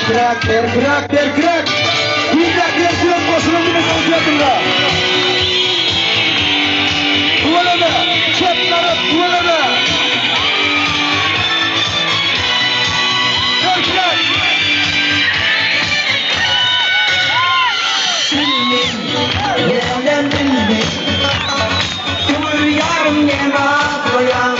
Berkrak. Berkrak koşulundunuz olacağında. Duvalada, çöpleri duvalada. Berkrak. Yerden bildik, dur yarım yana koyan.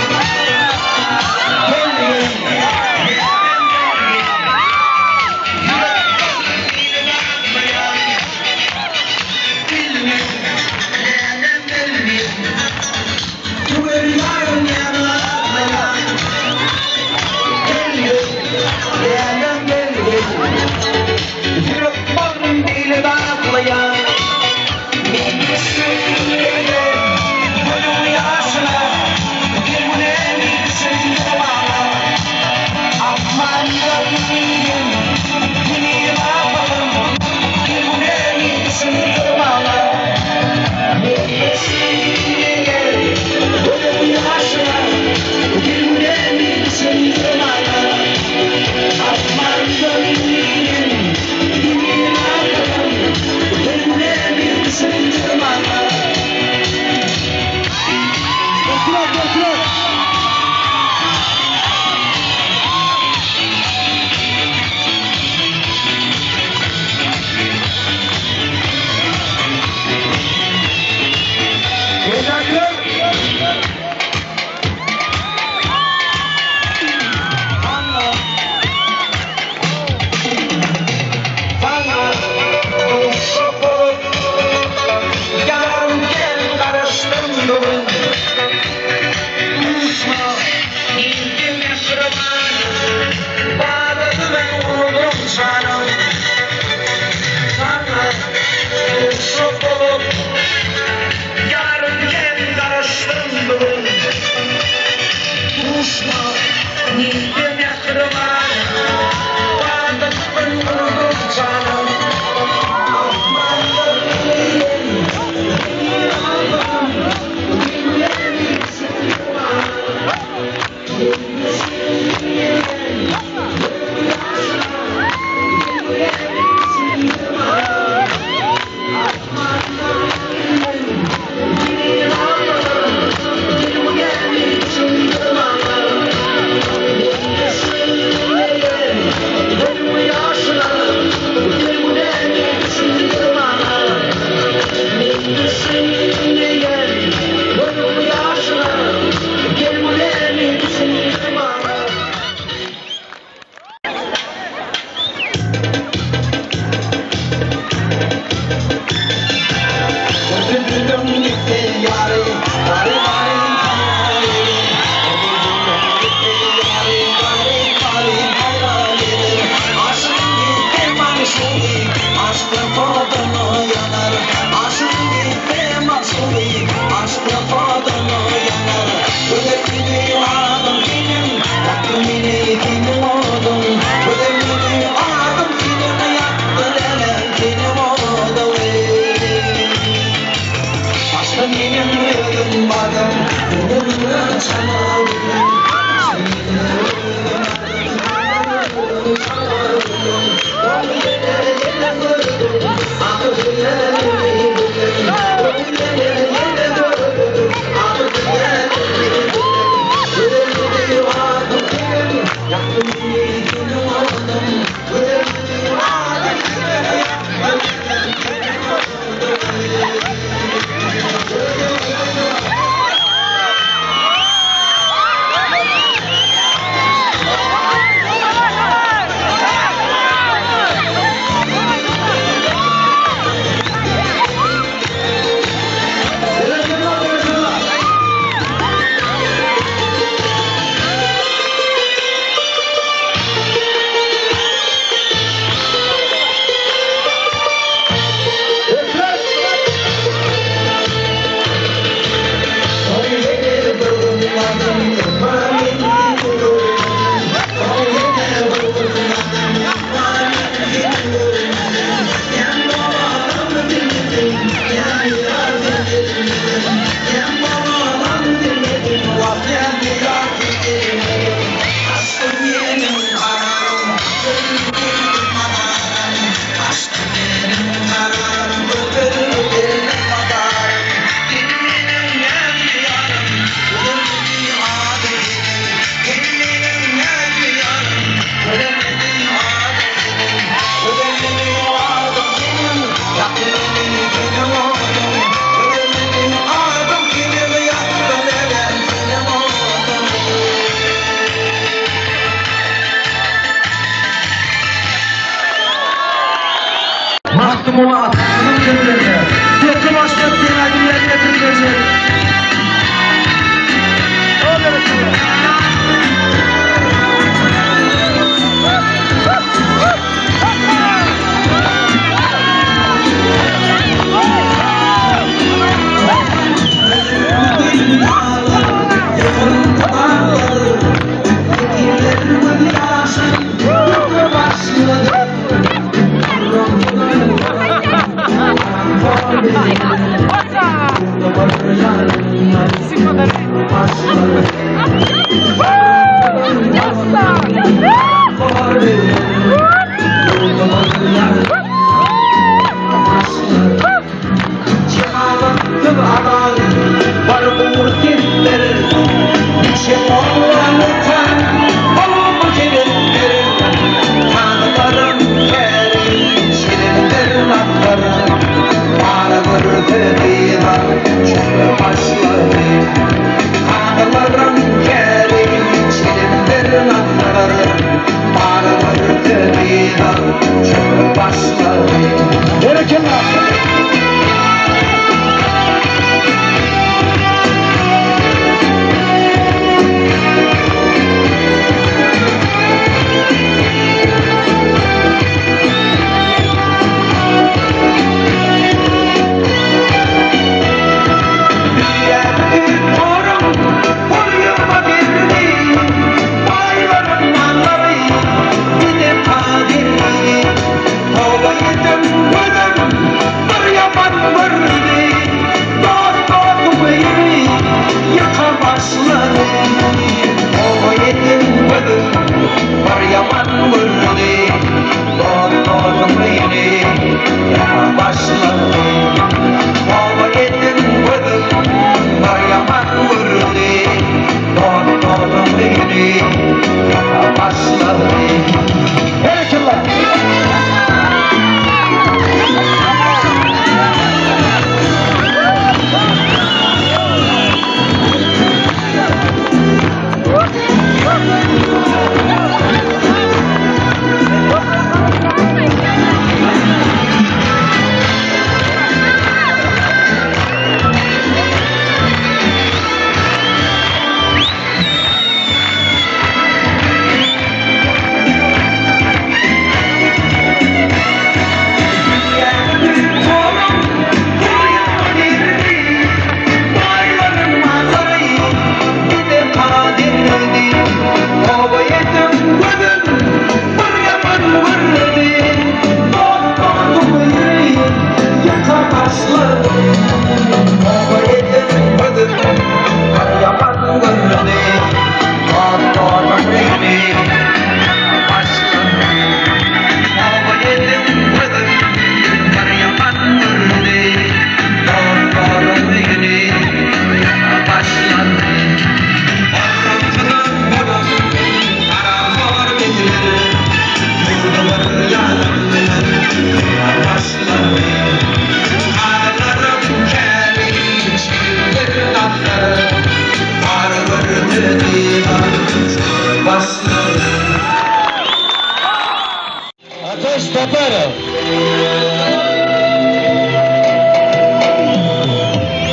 Ateş teper.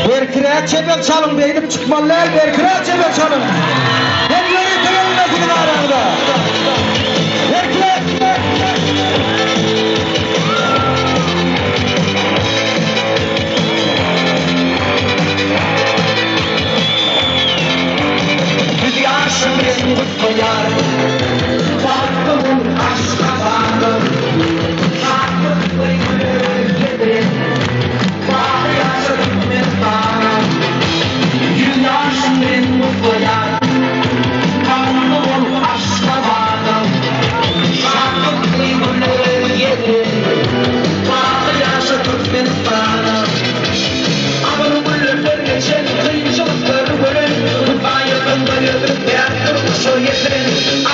Bir kire çebel çalın beynim çıkmalılar, bir kire çebel çalın. Ben yönetiyorum da bunun arasında. Bir kire. Biz yaşım beni koyar, farkımın aşka varım. Şarkılarımı getirin, var yaşarım ben bana. Yüz yaşım beni koyar, farkımın aşka varım. Şarkılarımı getirin, var yaşarım ben bana. Amanı böyle geçen kıyıcılıkları görün. Bayılın bayılın, beğendim şu yetirin.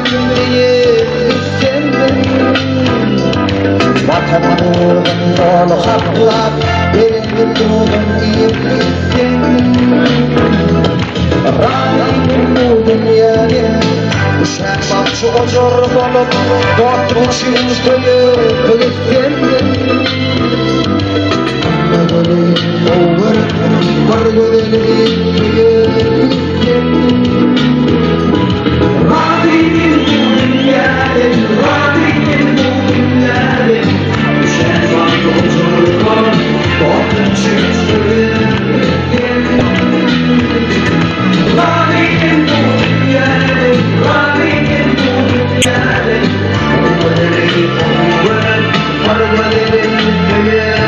diye sevdim. Vatanımın yolu haklar, benim yolum iyi sevdim. Rahim bu dünyaya, uşak şu ocur bolup, dört için köyüp sevdim. Var gözlerim köyüp sevdim. Rahim bu dünyaya, rahim bu dünyaya, düşen var oturur, dört için rahim bu dünyaya, rahim bu dünyaya, var gözlerim köyüp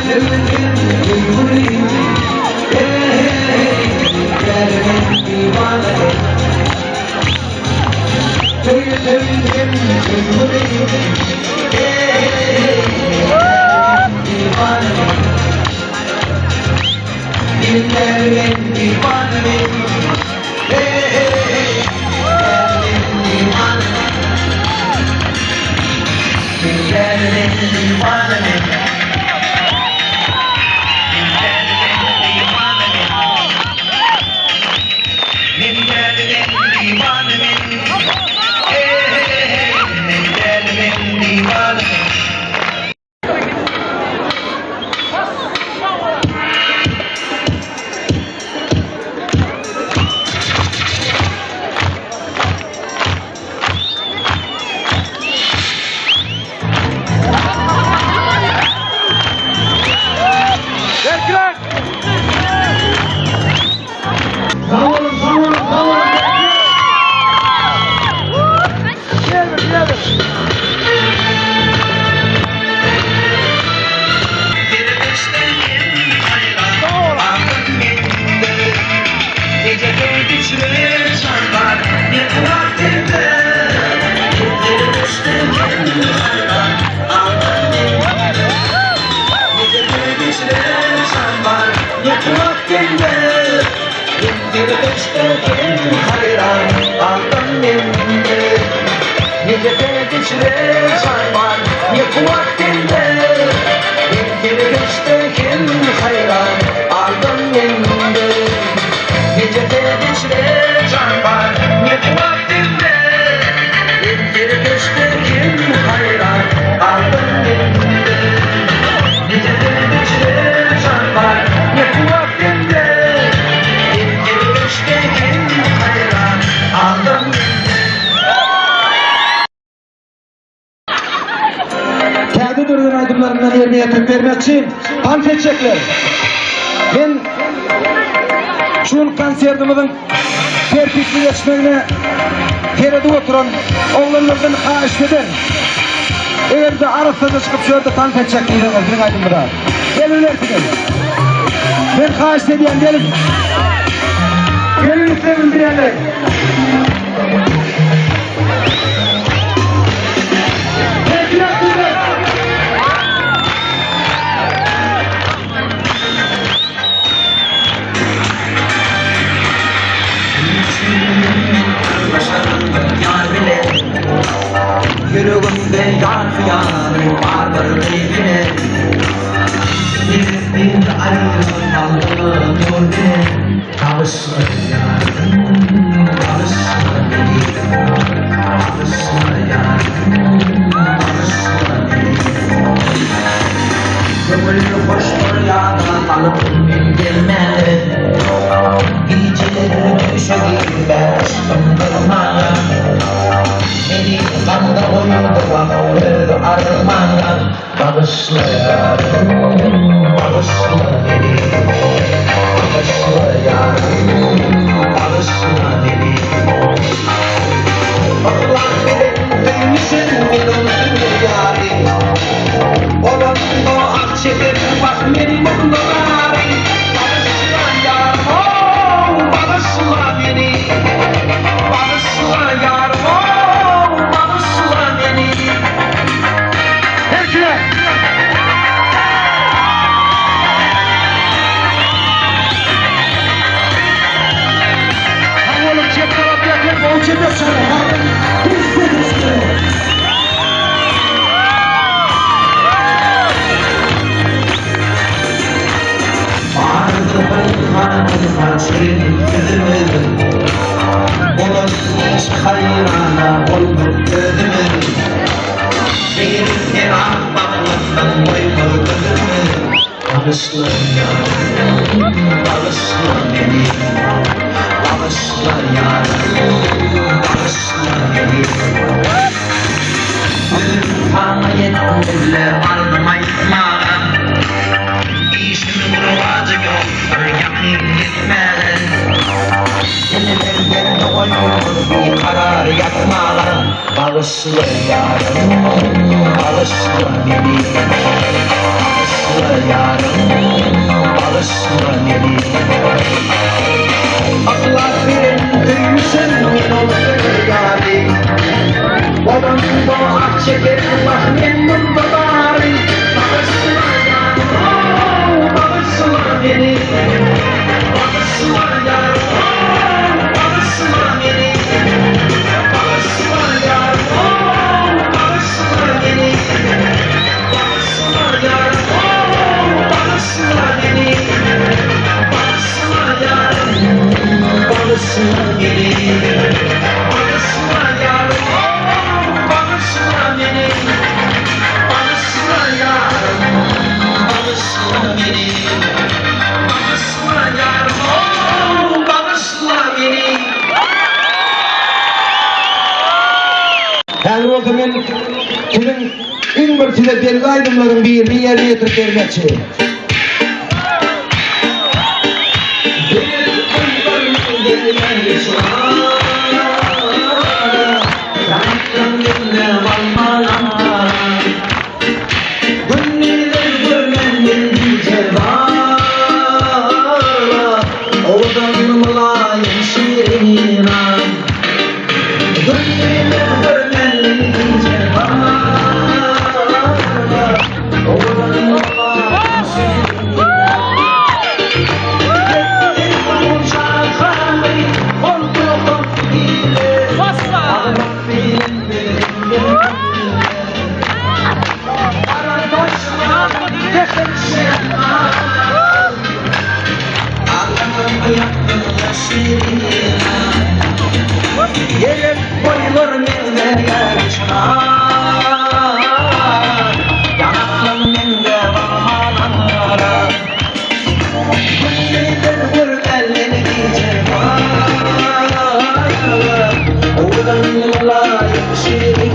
sevindim gülgülüm Derdim divaneyim Böyle sevindim gülgülüm Divaneyim Dillerinin divaneyim Kendi durduğun aydınlarından yerine tüm vermek için pant edecekler. Ben şu konsertimizin tertipli geçmeyine terede oturan oğlanlardan haş eder. Eğer de arasında çıkıp şöyle pant edecekler bizim aydınlara. Gelirler ki gelin. Ben haş ediyorum gelin. Gelin istedim diyenler. Yüreğimde yar yanı vardır evine Bir ayrılmalım yolune Kavuşma yarım, kavuşma benim Kavuşma yarım, kavuşma benim Gönül hoş bir yana kalıp bildirmeli Geceleri düşe gibi aşkım durmaya Beni bana oyundu vakıfları armağan Bağışla yarım, bağışla beni Bağışla yarım, bağışla beni Allah bilir duymuşsun bir unutun yâri Olan o akçedir bak benim onları Bağışla yarım, bağışla beni Bağışla yarım, bağışla beni Herkese! Hadi oğlum çek taraf yakın, o çek sana. Vardı bana hasretin gözümün Onun hiç hayrana olmadı gözümün Bir kenar bakmaktan doymadı gözümün Bağışla yarım, bağışla beni Bağışla yarım, bağışla beni Bana yetmezler vardım ayıtmağım İşimi vurulacak yok, yakın gitmeden Seni benden oyun bir karar yapmadan Bağışla yarım, bağışla beni Bağışla Bağışla yarım, bağışla beni. Allah birin büyüsün olsun yari. Babam boğaz çeker Allah memnun babari. Bağışla yarım, bağışla beni. Bağışla yarım, bağışla beni. Bağışla yarım, bağışla beni. Bağışla yarım, bağışla beni. Bağışla yarım, bağışla beni. Bağışla yarım, bağışla beni. Bağışla yarım, bağışla beni. Bağışla yarım, bağışla beni. Her oldu men kimin in bir size belli aydımların birini yerine yetirip vermekçi. Gelip koyulur mende yarışlar, yanaklım mende varmalara. Günlüdür vurdelleri diyecek var, oğlan yolayım şirin. Günlüdür vurdelleri diyecek var, oğlan yolayım şirin.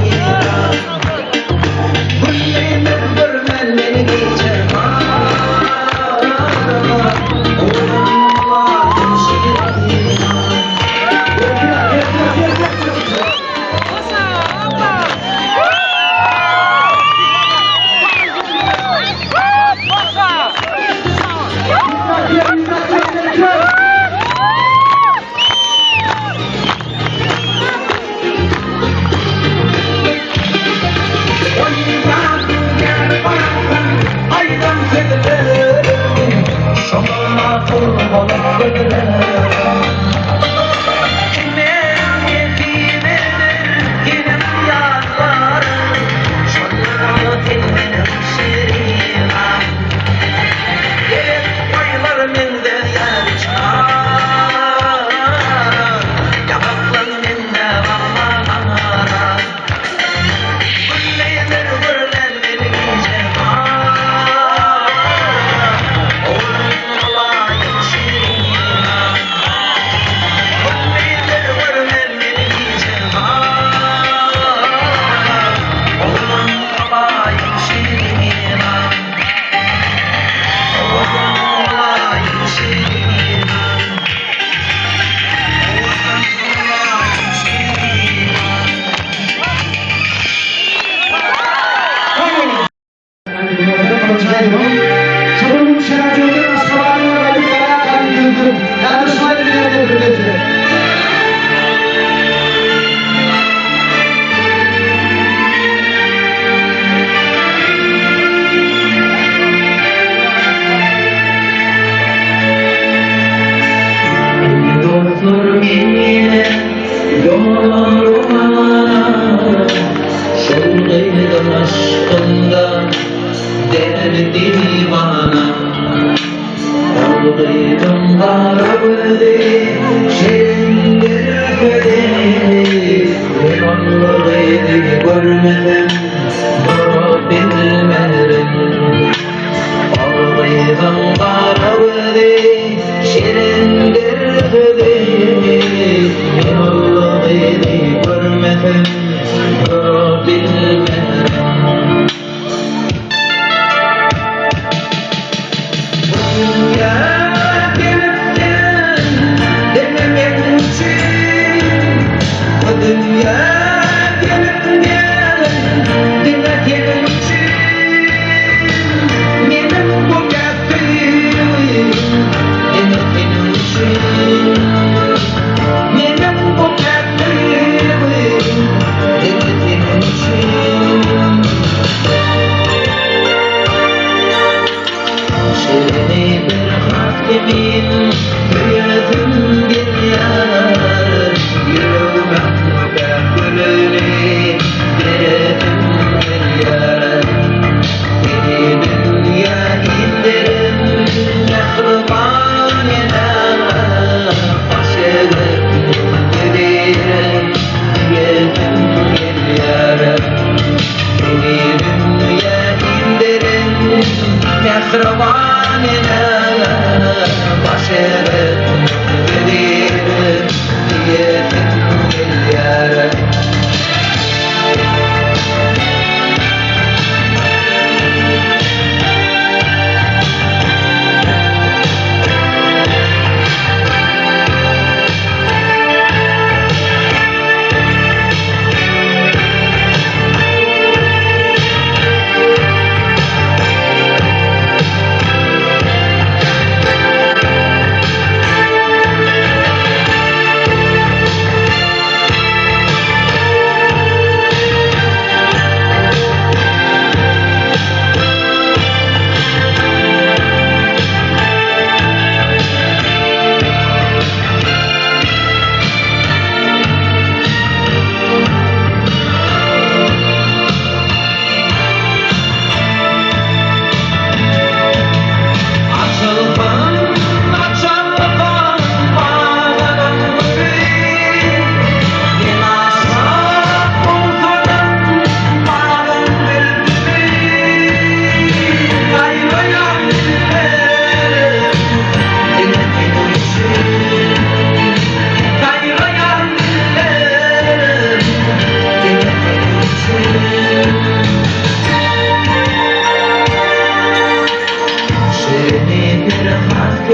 Sorunun şeracığında askalarına ve bir kaya kaydırdım. Yarışmayı dinledim. Dostlar yine yollarına, şuradaydım aşkında der divana. Aldıydım darabıdı şirindir bedeni, limanlıydı görmedim duru bilmedim. Aldıydım darabıdı şirindir bedeni, limanlıydı görmedim duru bilmedim. Dünya gelip gel, dilek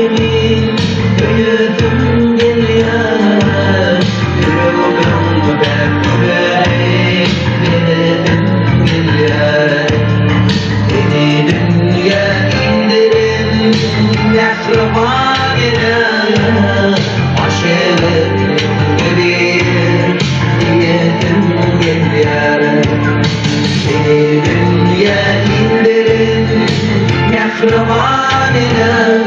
kalbimi büyüdüm geliyor. Yüreğim dertleri büyüdüm geliyor. Beni dünya indirin yakrıma geliyor. Aşığım gibi büyüdüm geliyor. Beni dünya indirin yakrıma geliyor.